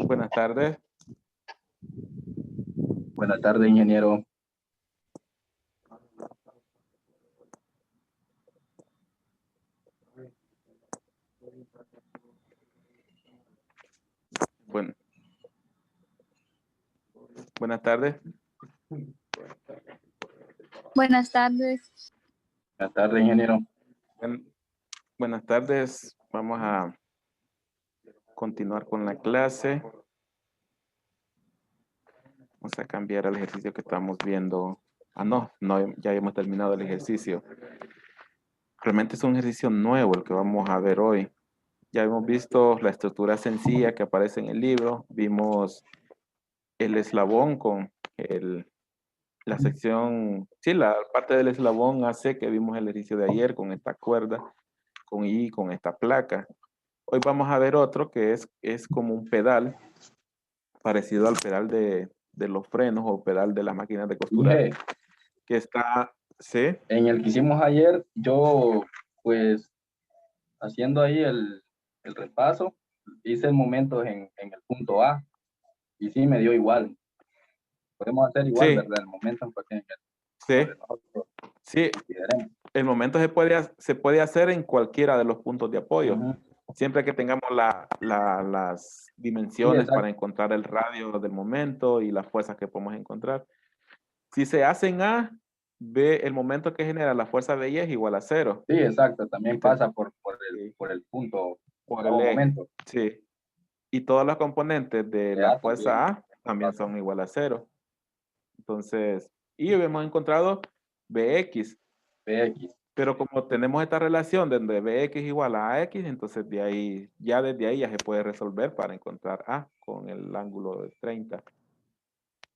Buenas tardes. Buenas tardes, ingeniero. Bueno. Buenas tardes. Buenas tardes. Buenas tardes, ingeniero. Buenas tardes. Vamos a continuar con la clase. Vamos a cambiar el ejercicio que estamos viendo. No, ya hemos terminado el ejercicio. Realmente es un ejercicio nuevo el que vamos a ver hoy. Ya hemos visto la estructura sencilla que aparece en el libro. Vimos el eslabón con la sección, sí, la parte del eslabón hace que vimos el ejercicio de ayer con esta cuerda, con esta placa. Hoy vamos a ver otro que es como un pedal, parecido al pedal de los frenos o pedal de las máquinas de costura. Que está, ¿sí? En el que hicimos ayer, yo, pues, haciendo ahí el repaso, hice el momento en el punto A, y sí me dio igual. Podemos hacer igual, Sí. ¿verdad? El momento en el Sí. El momento se puede hacer en cualquiera de los puntos de apoyo. Siempre que tengamos las dimensiones para encontrar el radio del momento y las fuerzas que podemos encontrar. Si se hace en A, B, el momento que genera la fuerza de Y es igual a 0. Sí, exacto. También pasa por el punto, por el eje. momento. Sí. Y todos los componentes de la fuerza A también son igual a 0. Entonces, y hemos encontrado BX. Pero como tenemos esta relación donde BX igual a AX, entonces desde ahí ya se puede resolver para encontrar A con el ángulo de 30.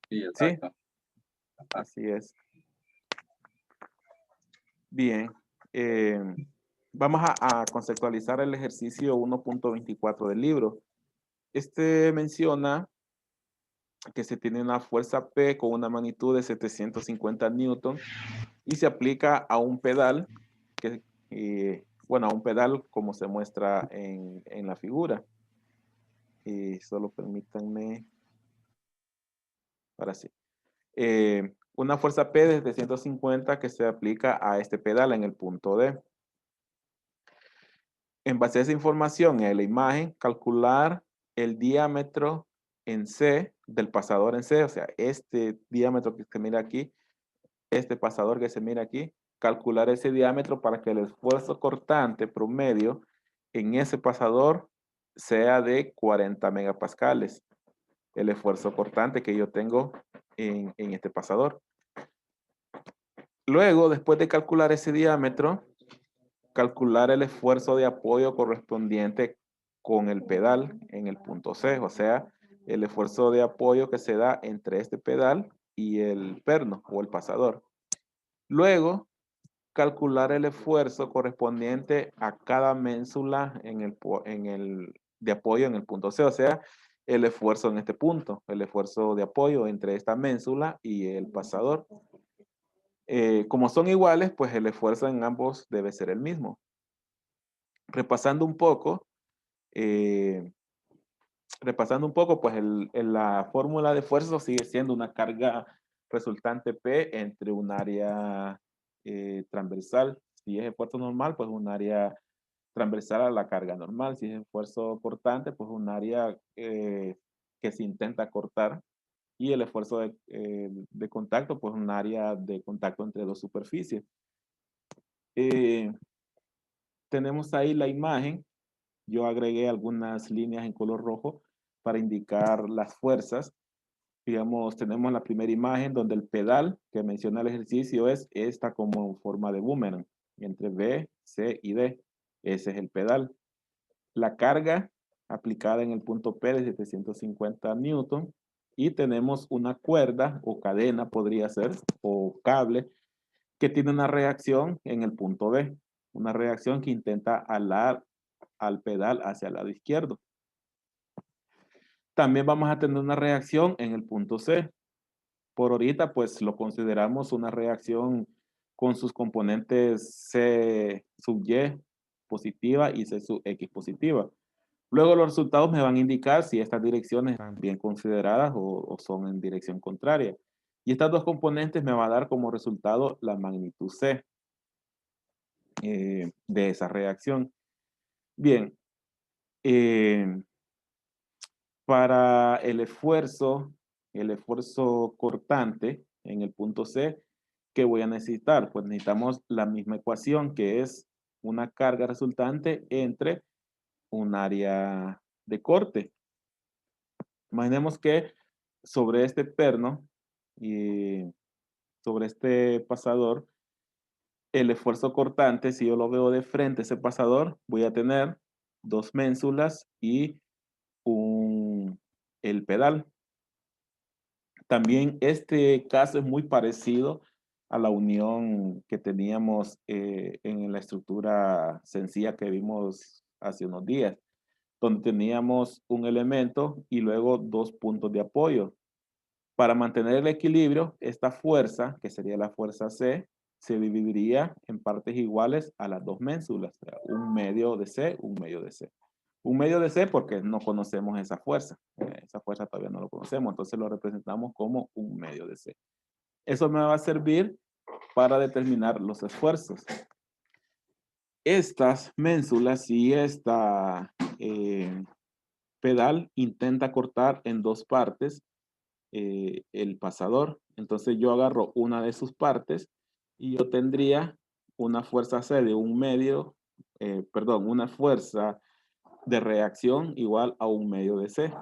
Sí, exacto. ¿Sí? Así es. Bien. Vamos a conceptualizar el ejercicio 1.24 del libro. Este menciona que se tiene una fuerza P con una magnitud de 750 newton y se aplica a un pedal a un pedal como se muestra en la figura. Y solo permítanme, ahora sí. Una fuerza P de 750 que se aplica a este pedal en el punto D. En base a esa información en la imagen, calcular el diámetro en C del pasador en C, o sea, este diámetro que se mira aquí, este pasador que se mira aquí, calcular ese diámetro para que el esfuerzo cortante promedio en ese pasador sea de 40 megapascales. El esfuerzo cortante que yo tengo en este pasador. Luego, después de calcular ese diámetro, calcular el esfuerzo de apoyo correspondiente con el pedal en el punto C, o sea, el esfuerzo de apoyo que se da entre este pedal y el perno o el pasador. Luego, calcular el esfuerzo correspondiente a cada ménsula de apoyo en el punto C, o sea, el esfuerzo en este punto, el esfuerzo de apoyo entre esta ménsula y el pasador. Como son iguales, pues el esfuerzo en ambos debe ser el mismo. Repasando un poco, pues la fórmula de esfuerzo sigue siendo una carga resultante P entre un área transversal. Si es esfuerzo normal, pues un área transversal a la carga normal. Si es esfuerzo cortante, pues un área que se intenta cortar. Y el esfuerzo de contacto, pues un área de contacto entre dos superficies. Tenemos ahí la imagen. Yo agregué algunas líneas en color rojo para indicar las fuerzas. Digamos, tenemos la primera imagen donde el pedal que menciona el ejercicio es esta como forma de boomerang, entre B, C y D. Ese es el pedal. La carga aplicada en el punto P de 750 newton. Y tenemos una cuerda o cadena, podría ser, o cable, que tiene una reacción en el punto B. Una reacción que intenta alar al pedal hacia el lado izquierdo. También vamos a tener una reacción en el punto C. Por ahorita, pues lo consideramos una reacción con sus componentes C sub Y positiva y C sub X positiva. Luego los resultados me van a indicar si estas direcciones están bien consideradas o son en dirección contraria. Y estas dos componentes me van a dar como resultado la magnitud C de esa reacción. Bien, para el esfuerzo cortante en el punto C, ¿qué voy a necesitar? Pues necesitamos la misma ecuación, que es una carga resultante entre un área de corte. Imaginemos que sobre este perno y sobre este pasador, el esfuerzo cortante, si yo lo veo de frente, ese pasador, voy a tener dos ménsulas y el pedal. También este caso es muy parecido a la unión que teníamos en la estructura sencilla que vimos hace unos días, donde teníamos un elemento y luego dos puntos de apoyo. Para mantener el equilibrio, esta fuerza, que sería la fuerza C, se dividiría en partes iguales a las dos ménsulas, o sea, un medio de C, un medio de C. Un medio de C porque no conocemos esa fuerza. Esa fuerza todavía no lo conocemos, entonces lo representamos como un medio de C. Eso me va a servir para determinar los esfuerzos. Estas ménsulas y esta pedal intenta cortar en dos partes el pasador. Entonces yo agarro una de sus partes y yo tendría una fuerza C de un medio, una fuerza de reacción igual a un medio de C.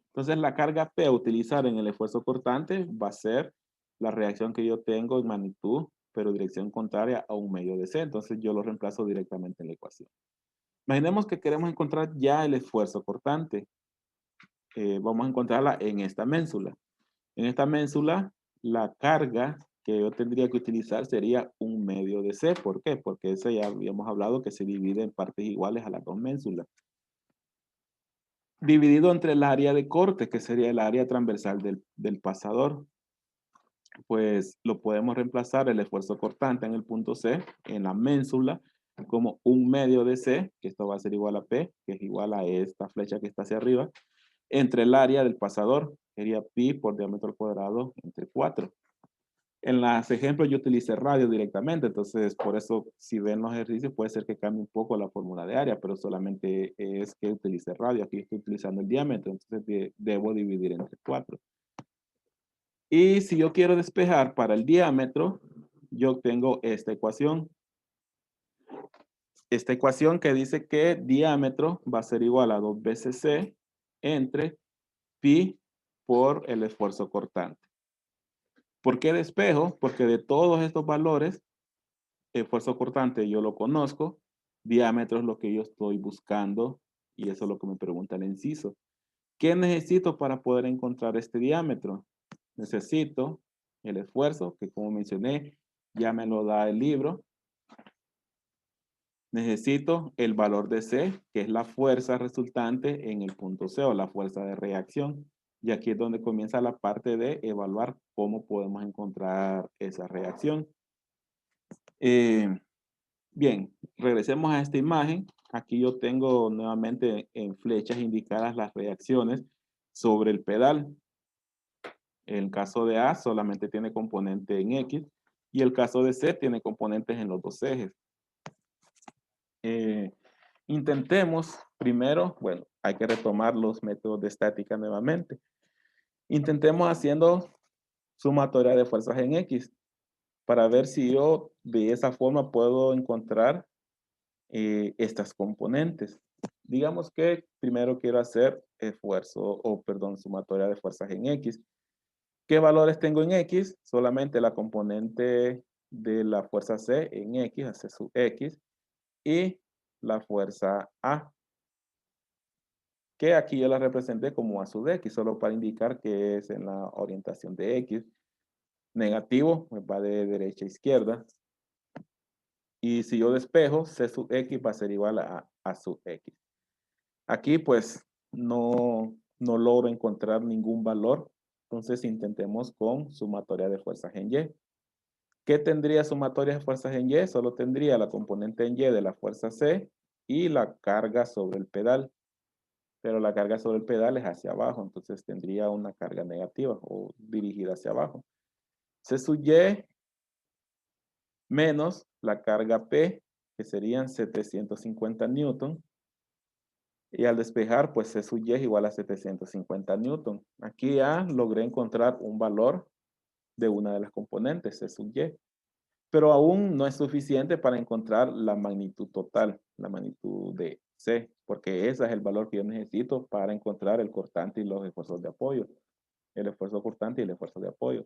Entonces la carga P a utilizar en el esfuerzo cortante va a ser la reacción que yo tengo en magnitud, pero dirección contraria a un medio de C. Entonces yo lo reemplazo directamente en la ecuación. Imaginemos que queremos encontrar ya el esfuerzo cortante. Vamos a encontrarla en esta ménsula. En esta ménsula, la carga que yo tendría que utilizar sería un medio de C. ¿Por qué? Porque ese ya habíamos hablado que se divide en partes iguales a las dos ménsulas. Dividido entre el área de corte, que sería el área transversal del pasador. Pues lo podemos reemplazar el esfuerzo cortante en el punto C, en la ménsula, como un medio de C, que esto va a ser igual a P, que es igual a esta flecha que está hacia arriba, entre el área del pasador, sería pi por diámetro al cuadrado entre 4. En los ejemplos yo utilicé radio directamente, entonces por eso si ven los ejercicios puede ser que cambie un poco la fórmula de área, pero solamente es que utilice radio. Aquí estoy utilizando el diámetro, entonces debo dividir entre 4. Y si yo quiero despejar para el diámetro, yo tengo esta ecuación. Esta ecuación que dice que diámetro va a ser igual a 2 veces C entre pi por el esfuerzo cortante. ¿Por qué despejo? Porque de todos estos valores, esfuerzo cortante yo lo conozco, diámetro es lo que yo estoy buscando y eso es lo que me pregunta el inciso. ¿Qué necesito para poder encontrar este diámetro? Necesito el esfuerzo, que como mencioné, ya me lo da el libro. Necesito el valor de C, que es la fuerza resultante en el punto C o la fuerza de reacción. Y aquí es donde comienza la parte de evaluar cómo podemos encontrar esa reacción. Bien, regresemos a esta imagen. Aquí yo tengo nuevamente en flechas indicadas las reacciones sobre el pedal. El caso de A solamente tiene componente en X y el caso de C tiene componentes en los dos ejes. Intentemos primero, bueno, hay que retomar los métodos de estática nuevamente. Intentemos haciendo sumatoria de fuerzas en X para ver si yo de esa forma puedo encontrar estas componentes. Digamos que primero quiero hacer sumatoria de fuerzas en X. ¿Qué valores tengo en X? Solamente la componente de la fuerza C en X, hace su X, y la fuerza A, que aquí yo la representé como A sub X, solo para indicar que es en la orientación de X. Negativo, pues va de derecha a izquierda. Y si yo despejo, C sub X va a ser igual a A sub X. Aquí pues no logro encontrar ningún valor. Entonces intentemos con sumatoria de fuerzas en Y. ¿Qué tendría sumatoria de fuerzas en Y? Solo tendría la componente en Y de la fuerza C y la carga sobre el pedal. Pero la carga sobre el pedal es hacia abajo, entonces tendría una carga negativa o dirigida hacia abajo. C sub Y menos la carga P, que serían 750 newton. Y al despejar, pues C sub Y es igual a 750 newton. Aquí ya logré encontrar un valor de una de las componentes, C sub Y. Pero aún no es suficiente para encontrar la magnitud total, la magnitud de C, porque ese es el valor que yo necesito para encontrar el cortante y los esfuerzos de apoyo. El esfuerzo cortante y el esfuerzo de apoyo.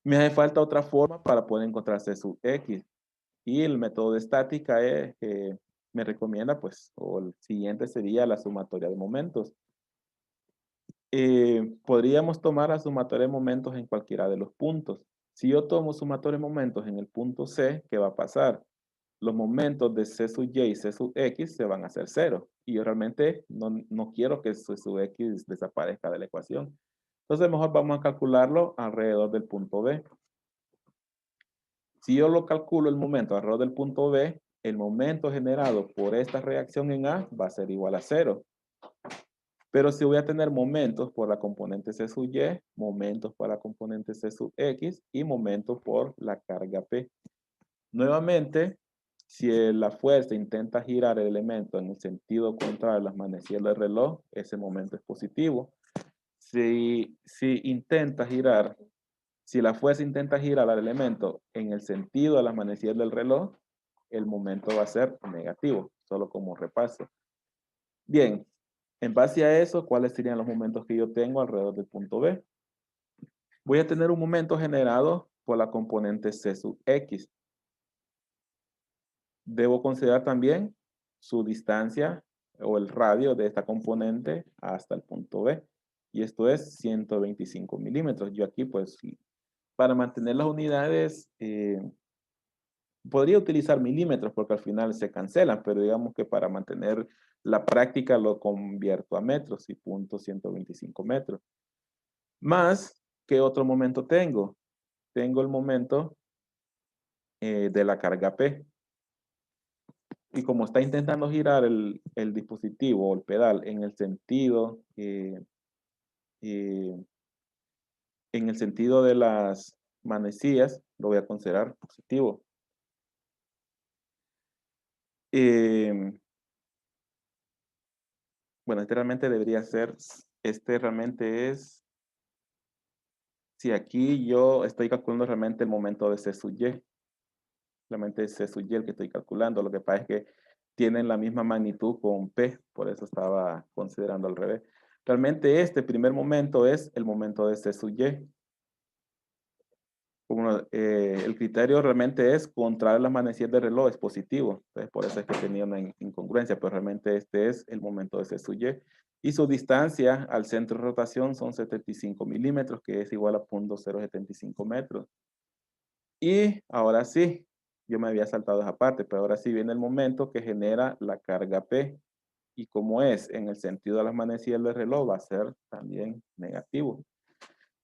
Me hace falta otra forma para poder encontrar C sub X. Y el método de estática me recomienda, pues, o el siguiente sería la sumatoria de momentos. Podríamos tomar la sumatoria de momentos en cualquiera de los puntos. Si yo tomo sumatoria de momentos en el punto C, ¿qué va a pasar? Los momentos de C sub Y y C sub X se van a hacer cero. Y yo realmente no quiero que C sub X desaparezca de la ecuación. Entonces mejor vamos a calcularlo alrededor del punto B. Si yo lo calculo el momento alrededor del punto B, el momento generado por esta reacción en A va a ser igual a cero. Pero si voy a tener momentos por la componente C sub Y, momentos por la componente C sub X y momentos por la carga P. Nuevamente, si la fuerza intenta girar el elemento en el sentido contrario a las manecillas del reloj, ese momento es positivo. Si la fuerza intenta girar al elemento en el sentido de las manecillas del reloj, el momento va a ser negativo, solo como repaso. Bien, en base a eso, ¿cuáles serían los momentos que yo tengo alrededor del punto B? Voy a tener un momento generado por la componente C sub X. Debo considerar también su distancia o el radio de esta componente hasta el punto B. Y esto es 125 milímetros. Yo aquí, pues, para mantener las unidades, podría utilizar milímetros porque al final se cancelan, pero digamos que para mantener la práctica lo convierto a metros y punto 125 metros. Más, ¿qué otro momento tengo? Tengo el momento de la carga P. Y como está intentando girar el dispositivo o el pedal en el sentido de las manecillas, lo voy a considerar positivo. Bueno, este realmente es, si aquí yo estoy calculando realmente el momento de C sub Y, realmente es C sub Y el que estoy calculando, lo que pasa es que tienen la misma magnitud con P, por eso estaba considerando al revés. Realmente este primer momento es el momento de C sub Y. El criterio realmente es contraer las manecillas del reloj, es positivo. Entonces, por eso es que tenía una incongruencia, pero realmente este es el momento de C sub Y. Y su distancia al centro de rotación son 75 milímetros, que es igual a 0.075 metros. Y ahora sí, yo me había saltado esa parte, pero ahora sí viene el momento que genera la carga P. Y como es en el sentido de las manecillas del reloj, va a ser también negativo.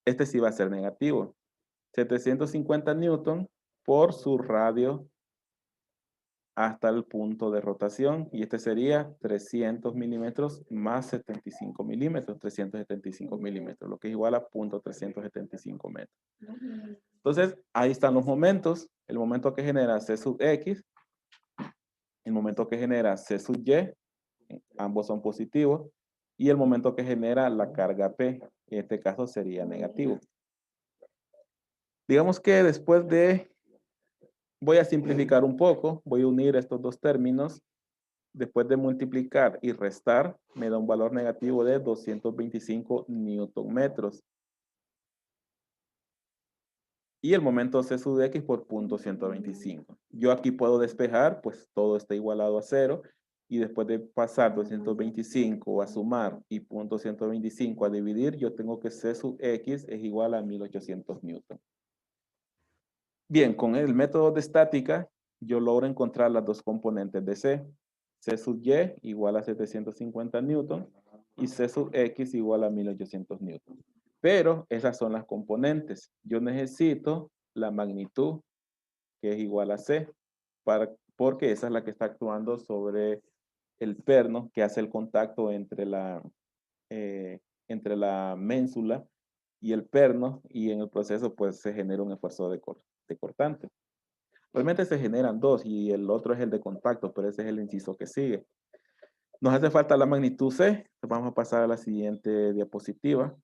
Este sí va a ser negativo. 750 newton por su radio hasta el punto de rotación. Y este sería 300 milímetros más 75 milímetros, 375 milímetros, lo que es igual a 0.375 metros. Entonces, ahí están los momentos. El momento que genera C sub X, el momento que genera C sub Y, ambos son positivos, y el momento que genera la carga P, en este caso sería negativo. Digamos que voy a simplificar un poco, voy a unir estos dos términos. Después de multiplicar y restar, me da un valor negativo de 225 newton metros. Y el momento C sub X por 0.125. Yo aquí puedo despejar, pues todo está igualado a 0. Y después de pasar 225 a sumar y 0.125 a dividir, yo tengo que C sub X es igual a 1800 newton. Bien, con el método de estática, yo logro encontrar las dos componentes de C. C sub Y igual a 750 newton y C sub X igual a 1800 newton. Pero esas son las componentes. Yo necesito la magnitud, que es igual a C, porque esa es la que está actuando sobre el perno que hace el contacto entre la ménsula y el perno, y en el proceso pues se genera un esfuerzo de cortante. Realmente se generan dos y el otro es el de contacto, pero ese es el inciso que sigue. Nos hace falta la magnitud C. Vamos a pasar a la siguiente diapositiva.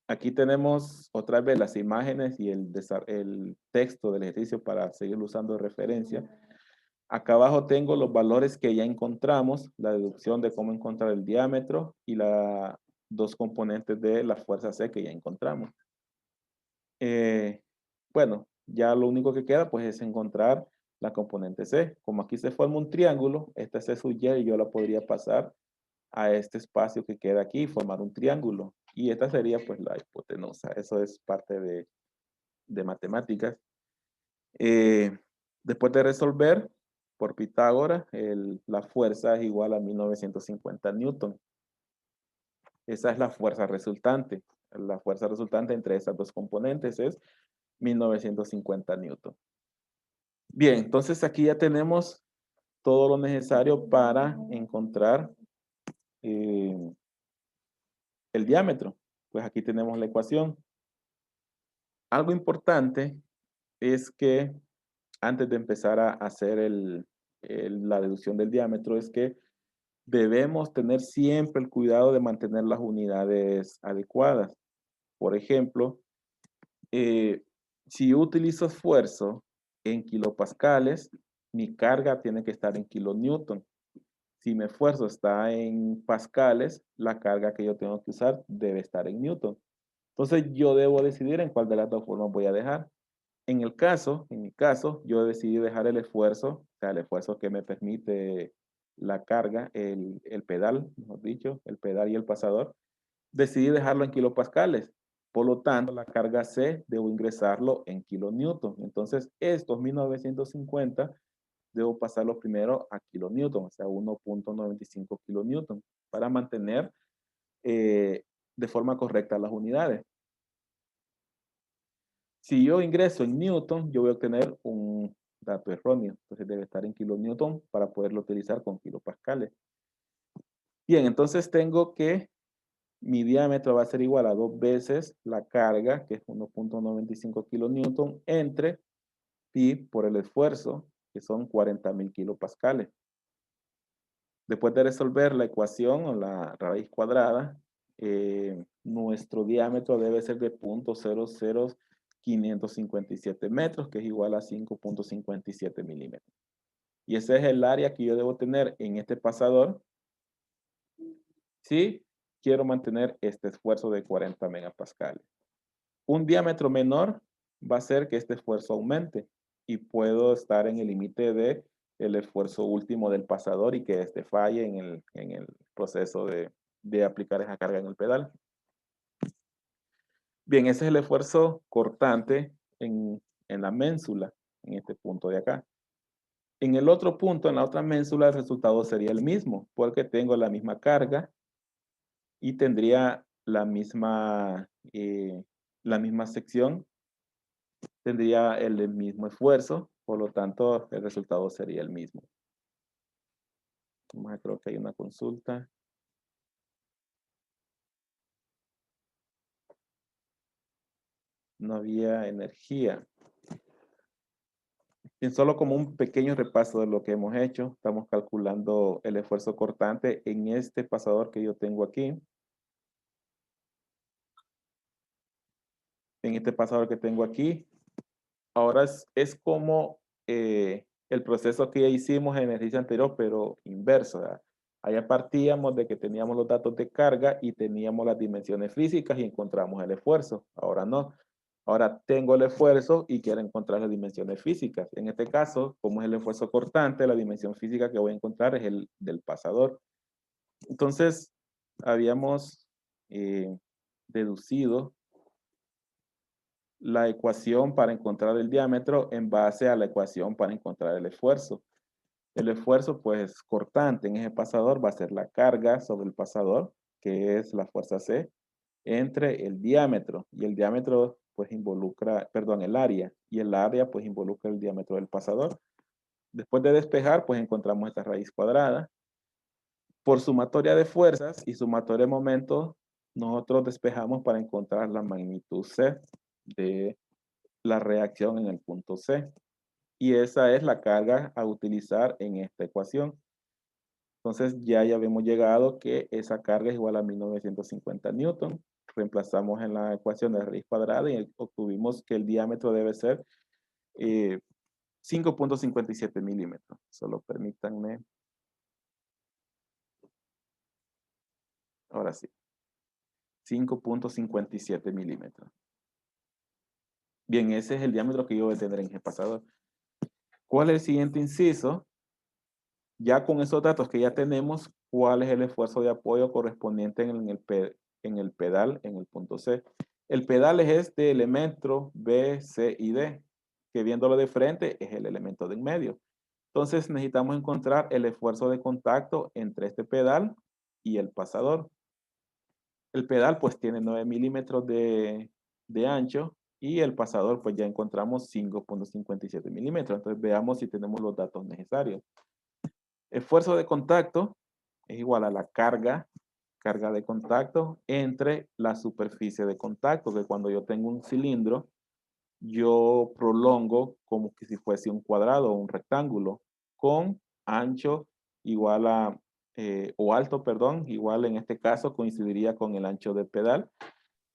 Aquí tenemos otra vez las imágenes y el texto del ejercicio para seguirlo usando de referencia. Acá abajo tengo los valores que ya encontramos, la deducción de cómo encontrar el diámetro y las dos componentes de la fuerza C que ya encontramos. Bueno, ya lo único que queda pues es encontrar la componente C. Como aquí se forma un triángulo, esta C sub Y yo la podría pasar a este espacio que queda aquí y formar un triángulo. Y esta sería pues la hipotenusa. Eso es parte de matemáticas. Después de resolver por Pitágoras, la fuerza es igual a 1950 newton. Esa es la fuerza resultante. La fuerza resultante entre esas dos componentes es 1950 newton. Bien, entonces aquí ya tenemos todo lo necesario para encontrar el diámetro. Pues aquí tenemos la ecuación. Algo importante es que antes de empezar a hacer la deducción del diámetro es que debemos tener siempre el cuidado de mantener las unidades adecuadas. Por ejemplo, si yo utilizo esfuerzo en kilopascales, mi carga tiene que estar en kilonewton. Si mi esfuerzo está en pascales, la carga que yo tengo que usar debe estar en newton. Entonces yo debo decidir en cuál de las dos formas voy a dejar. En mi caso, yo decidí dejar el esfuerzo, o sea, el esfuerzo que me permite la carga, el pedal, mejor dicho, el pedal y el pasador, decidí dejarlo en kilopascales. Por lo tanto, la carga C debo ingresarlo en kilonewton. Entonces, estos 1950 debo pasarlo primero a kilonewton, o sea, 1.95 kilonewton, para mantener de forma correcta las unidades. Si yo ingreso en newton, yo voy a obtener un dato erróneo. Entonces debe estar en kilonewton para poderlo utilizar con kilopascales. Bien, entonces tengo que mi diámetro va a ser igual a 2 veces la carga, que es 1.95 kilonewton, entre pi por el esfuerzo, que son 40.000 kilopascales. Después de resolver la ecuación o la raíz cuadrada, nuestro diámetro debe ser de 0.00557 metros, que es igual a 5.57 milímetros. Y ese es el área que yo debo tener en este pasador si quiero mantener este esfuerzo de 40 megapascales. Un diámetro menor va a hacer que este esfuerzo aumente y puedo estar en el límite de el esfuerzo último del pasador y que este falle en el proceso de aplicar esa carga en el pedal. Bien, ese es el esfuerzo cortante en la ménsula, en este punto de acá. En el otro punto, en la otra ménsula, el resultado sería el mismo, porque tengo la misma carga y tendría la misma sección, tendría el mismo esfuerzo, por lo tanto, el resultado sería el mismo. Creo que hay una consulta. No había energía. Bien, solo como un pequeño repaso de lo que hemos hecho, estamos calculando el esfuerzo cortante en este pasador que yo tengo aquí. En este pasador que tengo aquí. Ahora es como el proceso que ya hicimos en el ejercicio anterior, pero inverso, ¿verdad? Allá partíamos de que teníamos los datos de carga y teníamos las dimensiones físicas y encontramos el esfuerzo. Ahora no. Ahora tengo el esfuerzo y quiero encontrar las dimensiones físicas. En este caso, como es el esfuerzo cortante, la dimensión física que voy a encontrar es el del pasador. Entonces, habíamos deducido la ecuación para encontrar el diámetro en base a la ecuación para encontrar el esfuerzo. El esfuerzo, pues, cortante en ese pasador va a ser la carga sobre el pasador, que es la fuerza C, entre el diámetro. Y el diámetro, pues, involucra, perdón, el área. Y el área, pues, involucra el diámetro del pasador. Después de despejar, pues encontramos esta raíz cuadrada. Por sumatoria de fuerzas y sumatoria de momentos, nosotros despejamos para encontrar la magnitud C de la reacción en el punto C. Y esa es la carga a utilizar en esta ecuación. Entonces ya habíamos llegado que esa carga es igual a 1950 newton. Reemplazamos en la ecuación de raíz cuadrada y obtuvimos que el diámetro debe ser 5.57 milímetros. Solo permítanme. Ahora sí. 5.57 milímetros. Bien, ese es el diámetro que yo voy a tener en el pasador. ¿Cuál es el siguiente inciso? Ya con esos datos que ya tenemos, ¿cuál es el esfuerzo de apoyo correspondiente en el pedal, en el punto C? El pedal es este elemento B, C y D, que viéndolo de frente es el elemento de en medio. Entonces necesitamos encontrar el esfuerzo de contacto entre este pedal y el pasador. El pedal pues tiene 9 milímetros de ancho y el pasador pues ya encontramos 5.57 milímetros. Entonces veamos si tenemos los datos necesarios. Esfuerzo de contacto es igual a la carga de contacto entre la superficie de contacto, que cuando yo tengo un cilindro, yo prolongo como que si fuese un cuadrado o un rectángulo, con ancho igual a, o alto, perdón, igual en este caso coincidiría con el ancho del pedal,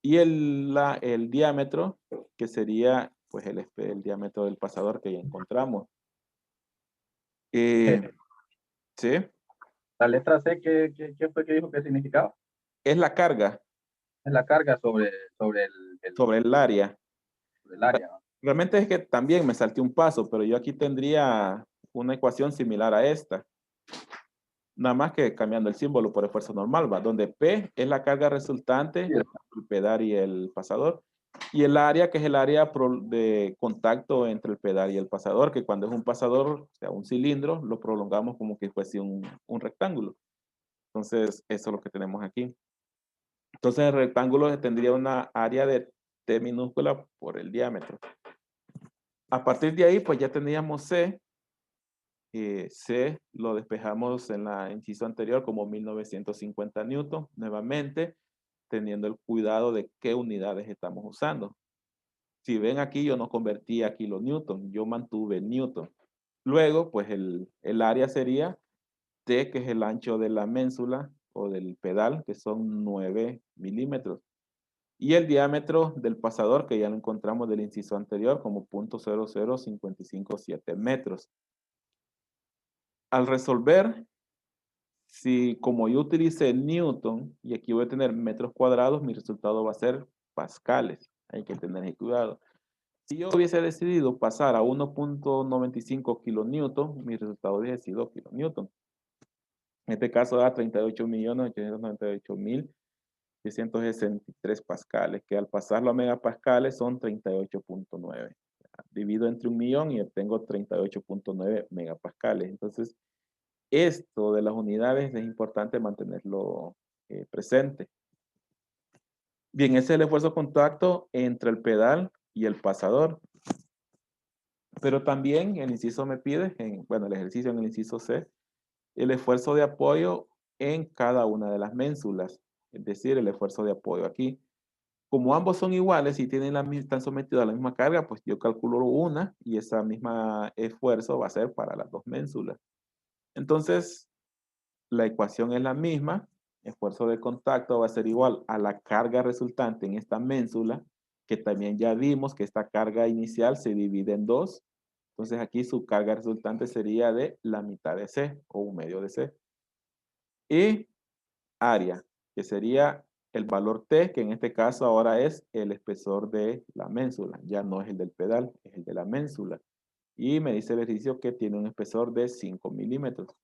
y el diámetro, que sería pues el diámetro del pasador que ya encontramos. ¿Sí? La letra C, ¿qué fue que dijo que significaba? Es la carga Es la carga sobre sobre el área. el área, ¿no? Realmente es que también me salté un paso, pero yo aquí tendría una ecuación similar a esta. Nada más que cambiando el símbolo por esfuerzo normal, ¿va? Donde P es la carga resultante Sí, entre el pedal y el pasador. Y el área, que es el área de contacto entre el pedal y el pasador, que cuando es un pasador, o sea, un cilindro, lo prolongamos como que fuese un rectángulo. Entonces, eso es lo que tenemos aquí. Entonces, el rectángulo tendría una área de T minúscula por el diámetro. A partir de ahí, pues ya teníamos C. C lo despejamos en la inciso anterior como 1950 newton, nuevamente teniendo el cuidado de qué unidades estamos usando. Si ven aquí, yo no convertí a kilonewton, yo mantuve newton. Luego, pues el área sería T, que es el ancho de la ménsula o del pedal, que son 9 milímetros. Y el diámetro del pasador, que ya lo encontramos del inciso anterior, como 0.00557 metros. Al resolver, si como yo utilicé Newton, y aquí voy a tener metros cuadrados, mi resultado va a ser pascales. Hay que tener cuidado. Si yo hubiese decidido pasar a 1.95 kilonewton, mi resultado hubiese sido kilonewton. En este caso da 38.898.663 pascales, que al pasarlo a megapascales son 38.9. Divido entre 1.000.000 y obtengo 38.9 megapascales. Entonces, esto de las unidades es importante mantenerlo presente. Bien, ese es el esfuerzo de contacto entre el pedal y el pasador. Pero también el inciso me pide, el ejercicio en el inciso C, el esfuerzo de apoyo en cada una de las ménsulas, es decir, el esfuerzo de apoyo aquí. Como ambos son iguales y están sometidos a la misma carga, pues yo calculo una y ese mismo esfuerzo va a ser para las dos ménsulas. Entonces, la ecuación es la misma, esfuerzo de contacto va a ser igual a la carga resultante en esta ménsula, que también ya vimos que esta carga inicial se divide en dos. Entonces aquí su carga resultante sería de la mitad de C o un medio de C. Y área, que sería el valor T, que en este caso ahora es el espesor de la ménsula. Ya no es el del pedal, es el de la ménsula. Y me dice el ejercicio que tiene un espesor de 5 milímetros.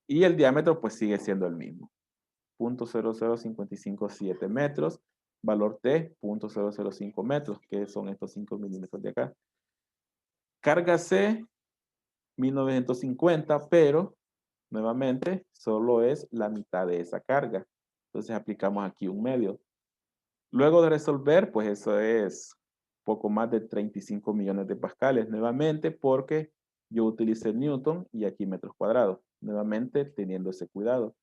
Y el diámetro pues sigue siendo el mismo. 0.00557 metros. Valor T, 0.005 metros, que son estos 5 milímetros de acá. Carga C, 1950, pero nuevamente solo es la mitad de esa carga. Entonces aplicamos aquí un medio. Luego de resolver, pues eso es poco más de 35 millones de pascales nuevamente, porque yo utilicé Newton y aquí metros cuadrados. Nuevamente teniendo ese cuidado.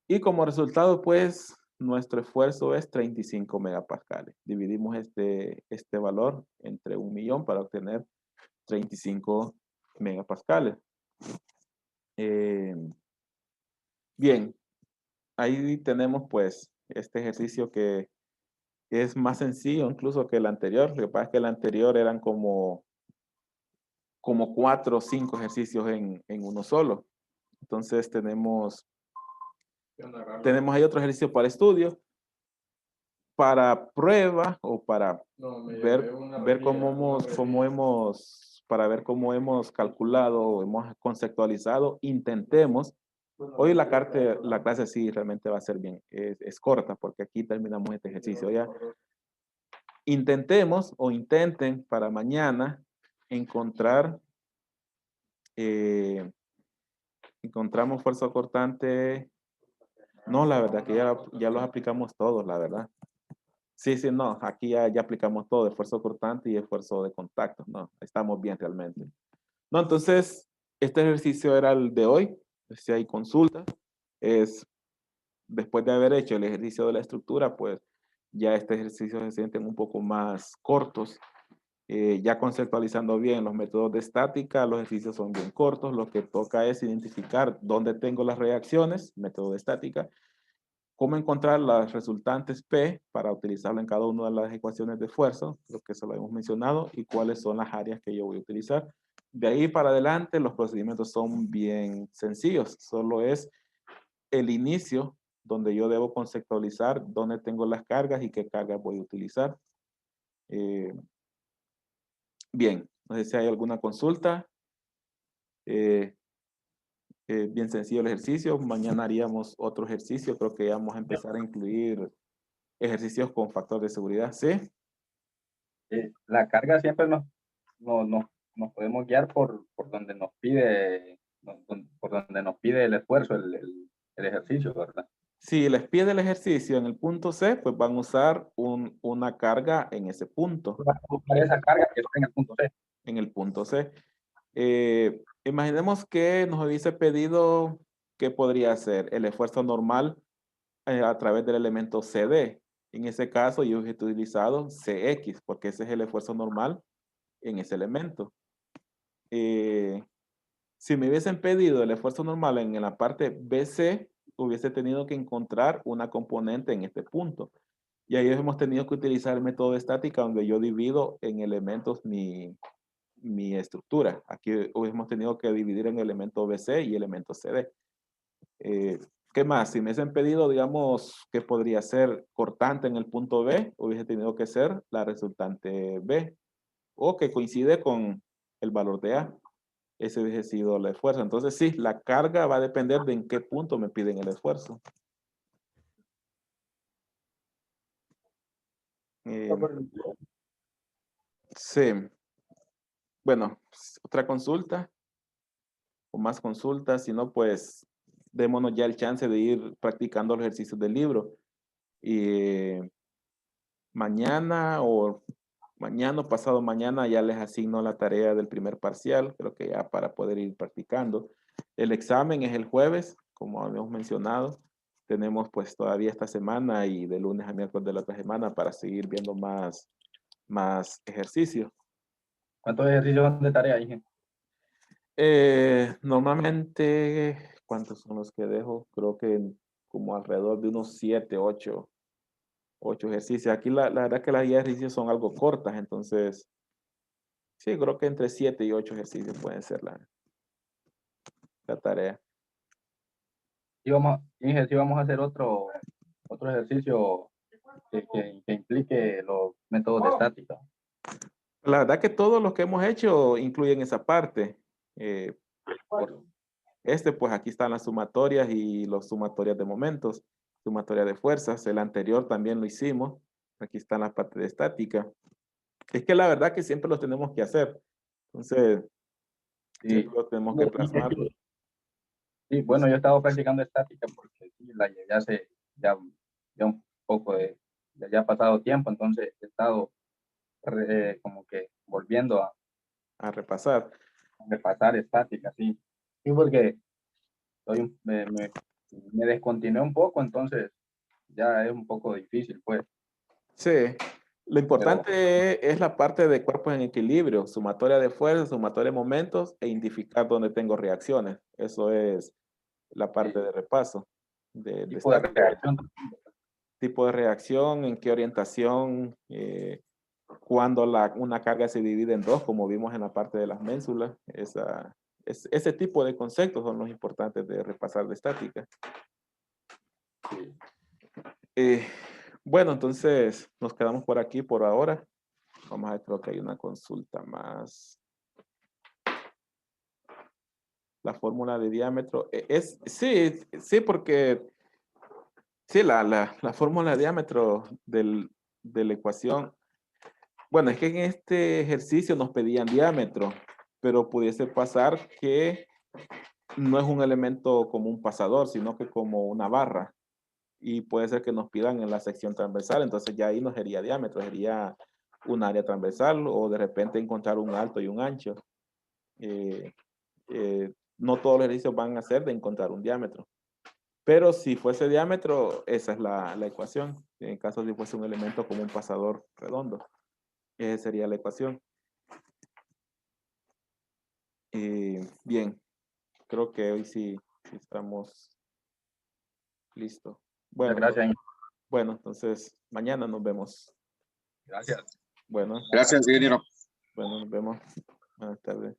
Y como resultado, pues, nuestro esfuerzo es 35 megapascales. Dividimos este valor entre 1.000.000 para obtener 35 megapascales. Bien, ahí tenemos pues este ejercicio que es más sencillo incluso que el anterior. Lo que pasa es que el anterior eran como 4 o 5 ejercicios en uno solo. Entonces tenemos ahí otro ejercicio para estudio, para prueba o para ver cómo hemos calculado o hemos conceptualizado. Intentemos. Hoy la clase sí realmente va a ser bien, es corta porque aquí terminamos este ejercicio ya. Intentemos o intenten para mañana encontramos fuerza cortante. No, la verdad que ya los aplicamos todos, la verdad. Sí, no, aquí ya aplicamos todo, esfuerzo cortante y esfuerzo de contacto. No, estamos bien realmente. No, entonces, este ejercicio era el de hoy. Si hay consultas, después de haber hecho el ejercicio de la estructura, pues ya este ejercicio se sienten un poco más cortos. Ya conceptualizando bien los métodos de estática, los ejercicios son bien cortos. Lo que toca es identificar dónde tengo las reacciones, método de estática, cómo encontrar las resultantes P para utilizarlo en cada una de las ecuaciones de esfuerzo, lo que se lo hemos mencionado, y cuáles son las áreas que yo voy a utilizar. De ahí para adelante los procedimientos son bien sencillos, solo es el inicio donde yo debo conceptualizar dónde tengo las cargas y qué cargas voy a utilizar. Bien, no sé si hay alguna consulta. Bien sencillo el ejercicio. Mañana haríamos otro ejercicio. Creo que ya vamos a empezar a incluir ejercicios con factor de seguridad. ¿Sí? La carga siempre nos podemos guiar por donde nos pide, por donde nos pide el esfuerzo, el ejercicio, ¿verdad? Si les pide el ejercicio en el punto C, pues van a usar una carga en ese punto. Esa carga que está en el punto C. En el punto C. Imaginemos que nos hubiese pedido qué podría ser el esfuerzo normal a través del elemento CD. En ese caso, yo hubiese utilizado CX, porque ese es el esfuerzo normal en ese elemento. Si me hubiesen pedido el esfuerzo normal en la parte BC, hubiese tenido que encontrar una componente en este punto. Y ahí hemos tenido que utilizar el método de estática donde yo divido en elementos mi estructura. Aquí hemos tenido que dividir en elemento BC y elemento CD. ¿Qué más? Si me hubiesen pedido, digamos, que podría ser cortante en el punto B, hubiese tenido que ser la resultante B, o que coincide con el valor de A. Ese hubiese sido el esfuerzo. Entonces, sí, la carga va a depender de en qué punto me piden el esfuerzo. Sí. Bueno, otra consulta o más consultas. Si no, pues démonos ya el chance de ir practicando los ejercicios del libro. Y mañana o pasado mañana ya les asigno la tarea del primer parcial, creo que ya para poder ir practicando. El examen es el jueves, como habíamos mencionado. Tenemos pues todavía esta semana y de lunes a miércoles de la otra semana para seguir viendo más ejercicios. ¿Cuántos ejercicios son de tarea, Inge? Normalmente, ¿cuántos son los que dejo? Creo que como alrededor de unos 7, 8 ejercicios. Aquí la verdad que las guías de ejercicios son algo cortas, entonces sí, creo que entre 7 y 8 ejercicios pueden ser la tarea. Inge, sí vamos a hacer otro ejercicio que implique los métodos de estática. La verdad que todos los que hemos hecho incluyen esa parte. Pues aquí están las sumatorias y los sumatorias de momentos, sumatoria de fuerzas. El anterior también lo hicimos. Aquí está la parte de estática. Es que la verdad que siempre los tenemos que hacer. Entonces, Sí. siempre los tenemos que plasmar. Sí, bueno, yo he estado practicando estática porque sí, la llegué hace ya un poco ya ha pasado tiempo, entonces he estado como que volviendo a repasar. repasar estática, sí. Sí, porque me descontinué un poco, entonces ya es un poco difícil, pues. Sí, lo Pero importante es la parte de cuerpos en equilibrio, sumatoria de fuerzas, sumatoria de momentos e identificar dónde tengo reacciones. Eso es la parte sí, de repaso de tipo de estática. reacción. Tipo de reacción, en qué orientación, cuando una carga se divide en dos, como vimos en la parte de las ménsulas. Ese tipo de conceptos son los importantes de repasar de estática. Sí. Eh, bueno, entonces nos quedamos por aquí por ahora. Vamos a ver, creo que hay una consulta más. La fórmula de diámetro. Sí, porque sí, la fórmula de diámetro de la ecuación. Bueno, es que en este ejercicio nos pedían diámetro, pero pudiese pasar que no es un elemento como un pasador, sino que como una barra. Y puede ser que nos pidan en la sección transversal, entonces ya ahí no sería diámetro, sería un área transversal o de repente encontrar un alto y un ancho. Eh, no todos los ejercicios van a ser de encontrar un diámetro. Pero si fuese diámetro, esa es la ecuación. En caso de si fuese un elemento como un pasador redondo, esa sería la ecuación. Bien, creo que hoy sí estamos listos. Muchas Bueno, gracias. bueno, entonces mañana nos vemos. Gracias. Bueno, Gracias, ingeniero. bueno, nos vemos. Buenas tardes.